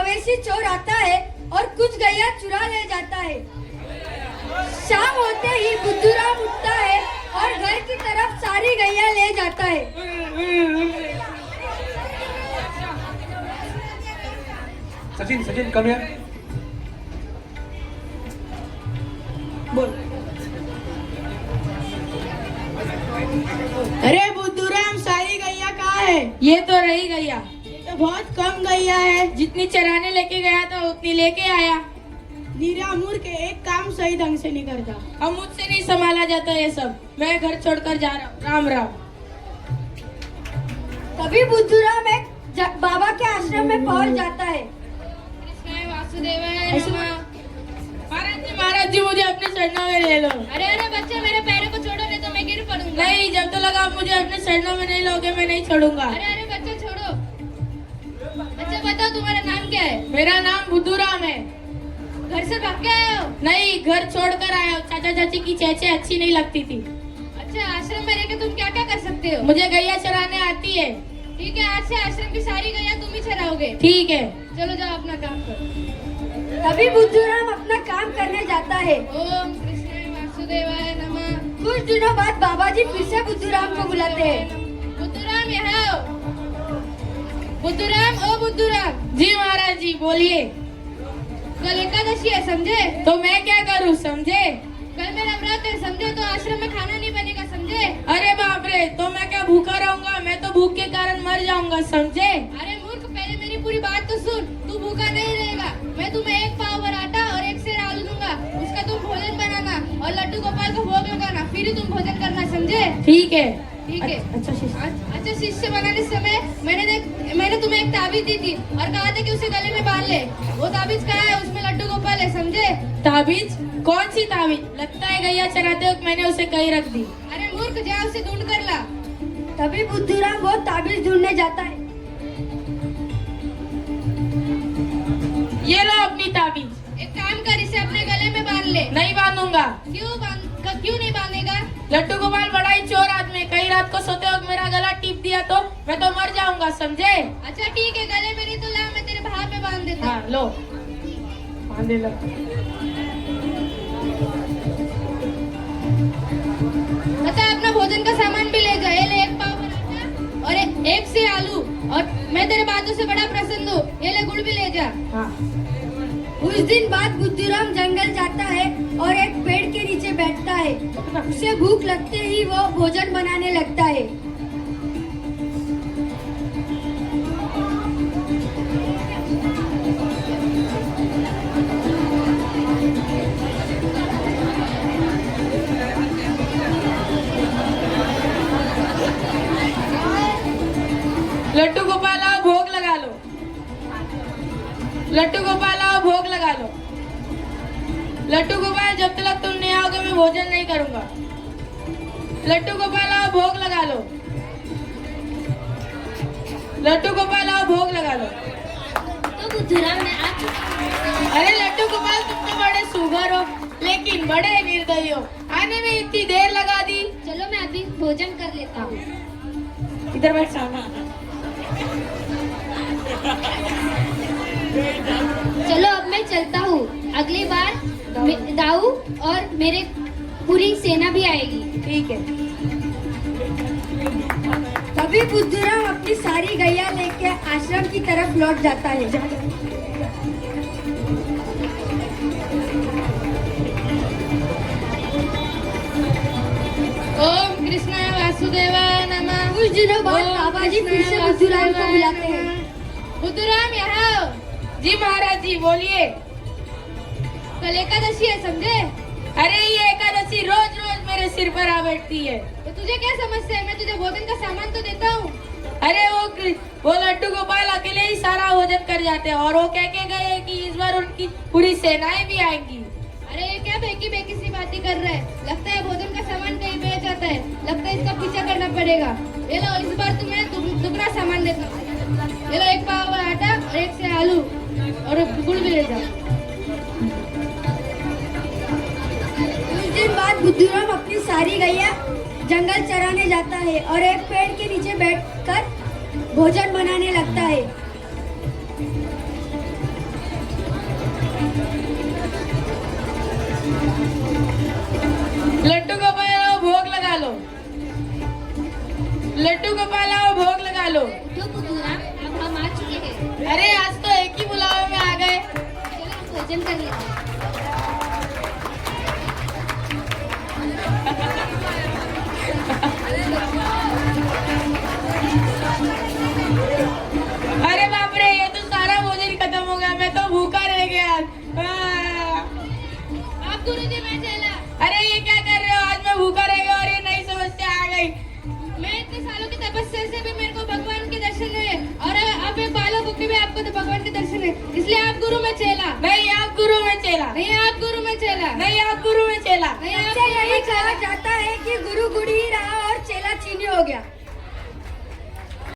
मवेशी चोर आता है और कुछ गैया चुरा ले जाता है। शाम होते ही बुद्धूराम उठता है और घर की तरफ सारी गैया ले जाता है। सचिन सचिन कम यार बोल। अरे बुद्धूराम, सारी गैया कहाँ है? ये तो रही गैया। ये तो बहुत कम गैया है। जितनी चराने लेके गया था उतनी लेके आया। निरामूर के एक काम सही ढंग से नहीं करता। अब मुझसे नहीं संभाला जाता ये सब। मैं घर छोड़कर जा रहा हूँ। राम राम। तभी बुद्धूराम एक बाबा के आश्रम में पहुंच जाता है। वासुदेवाय नमः। महाराज जी मुझे अपने चरणों में ले लो। अरे बच्चे, मेरे पैरों को छोड़ो, नहीं तो मैं गिर पड़ूंगा। नहीं, जब तो लगा आप मुझे अपने चरणों में नहीं लोगे मैं नहीं छोड़ूंगा। अरे बच्चे छोड़ो। बच्चे बताओ, तुम्हारा नाम क्या है? मेरा नाम बुद्धूराम है। घर से भाग के आए हो? नहीं, घर छोड़कर आया हूँ। चाचा चाची की चेचे अच्छी नहीं लगती थी। अच्छा, आश्रम में रहकर तुम क्या क्या कर सकते हो? मुझे गैया चराने आती है। ठीक है, आज से आश्रम की सारी गैया तुम ही चराओगे। ठीक है। चलो जाओ अपना काम करो। तभी बुद्धूराम अपना काम करने जाता है। ओम कृष्णाय वासुदेवाय नमः। कुछ दिनों बाद बाबा जी फिर से बुद्धूराम को बुलाते हैं। बुद्धूराम, यहाँ आओ। बुद्धूराम, ओ बुद्धूराम। जी महाराज जी बोलिए। कल एकादशी है, समझे? तो मैं क्या करूँ, समझे? कल मेरा व्रत है, समझे? तो आश्रम में खाना नहीं बनेगा, समझे? अरे बाप रे, तो मैं क्या भूखा रहूंगा? मैं तो भूख के कारण मर जाऊंगा, समझे? अरे मूर्ख, पहले मेरी पूरी बात तो सुन। तू भूखा नहीं रहेगा। मैं तुम्हें एक पाव भर आटा और एक सेर आलू दूंगा। उसका तुम भोजन बनाना और लड्डू गोपाल को भोग लगाना, फिर ही तुम भोजन करना, समझे? ठीक है। ठीक है। अच्छा शिष्य। अच्छा, शिष्य बनाने समय मैंने तुम्हें एक ताबीज दी थी और कहा था कि उसे गले में बांध ले। वो ताबीज कहाँ है? उसमें लड्डू गोपाल है, समझे? ताबीज? कौन सी ताबीज? लगता है गैया चराते वक्त मैंने उसे कहीं रख दी। अरे मूर्ख, जा उसे ढूंढ कर ला। तभी बुद्धूराम वो ताबीज ढूंढने जाता है। ये लो अपनी ताबीज। एक काम कर, इसे अपने गले में बांध ले। नहीं बांधूंगा। क्यों नहीं बांधेगा? लड्डू गोपाल बड़ा ही चोर आदमी है। कई रात को सोते वक्त मेरा गला टीप दिया तो मैं तो मर जाऊंगा, समझे? अच्छा ठीक है, गले में नहीं तो ला, मैं तेरे भाव में बांध देता हूँ। हाँ लो, बांधे लो। अच्छा, अपना भोजन का सामान भी ले जा। ये ले, एक पाव पराठा और एक से आलू। और मैं तेरे बातों से बड़ा प्रसन्न हूँ। ये ले, गुड़ भी ले जा। हाँ। कुछ दिन बाद बुद्धूराम जंगल जाता है और एक पेड़ के नीचे बैठता है। उसे भूख लगते ही वो भोजन बनाने लगता है। लड्डू गोपाल आओ, भोग लगा लो। लड्डू गोपाल आओ, भोग लगा लो। लड्डू गोपाल, जब तक तुम नहीं आओगे मैं भोजन नहीं करूंगा। लड्डू गोपाल आओ, भोग लगा लो। लड्डू गोपाल आओ, भोग लगा लो। तो बुद्धूराम ने आज अरे लड्डू गोपाल, तुम तो बड़े सुघर हो लेकिन बड़े निर्दयी हो। आने में इतनी देर लगा दी। चलो, मैं अभी भोजन कर लेता हूँ। इधर बैठ सामने। चलो, अब मैं चलता हूँ। अगली बार दाऊ और मेरे पूरी सेना भी आएगी। ठीक है। तभी बुद्धूराम अपनी सारी गैया लेके आश्रम की तरफ लौट जाता है। ओम कृष्णाय वासुदेवाय नमः। कुछ दिनों बाद बाबा जी फिर से बुद्धूराम को बुलाते हैं। बुद्धूराम, यहाँ आओ। जी महाराज जी बोलिए। कल एकादशी है, समझे? अरे ये एकादशी रोज रोज मेरे सिर पर आ बैठती है। तो तुझे क्या समस्या है? मैं तुझे भोजन का सामान तो देता हूँ। अरे वो लड्डू गोपाल अकेले ही सारा भोजन कर जाते हैं और वो कह के गए कि इस बार उनकी पूरी सेनाएं भी आएंगी। अरे ये क्या बेकी बेकी सी बातें कर रहा है? लगता है भोजन का सामान कहीं बेच जाता है। लगता है इसका पीछा करना पड़ेगा। ये लो, इस बार तुम्हें दुगना सामान देता हूँ। ये लो, एक पाव आटा और एक से आलू और गुड़ भी ले जाओ। कुछ दिन बाद बुद्धूराम अपनी सारी गैया जंगल चराने जाता है और एक पेड़ के नीचे बैठकर भोजन बनाने लगता है। भोजन कर लेना। अरे बाप रे, ये तो सारा भोजन खत्म हो गया, मैं तो भूखा रह गया। आप गुरुजी मैं चेला। अरे ये क्या कर रहे हो, आज मैं भूखा रह गया और ये नई समस्या आ गई। मैं इतने सालों की तपस्या से भी मेरे को भगवान के दर्शन हुए और अब एक बालक होके भी आपको तो भगवान के दर्शन है, इसलिए आप गुरु में चेला। नहीं आप गुरु में चेला, नहीं आप गुरु में चेला। नहीं आप गुरु में चेला। नहीं आप इससे यही कहा जाता है कि गुरु गुड़ी ही रहा और चेला चीनी हो गया।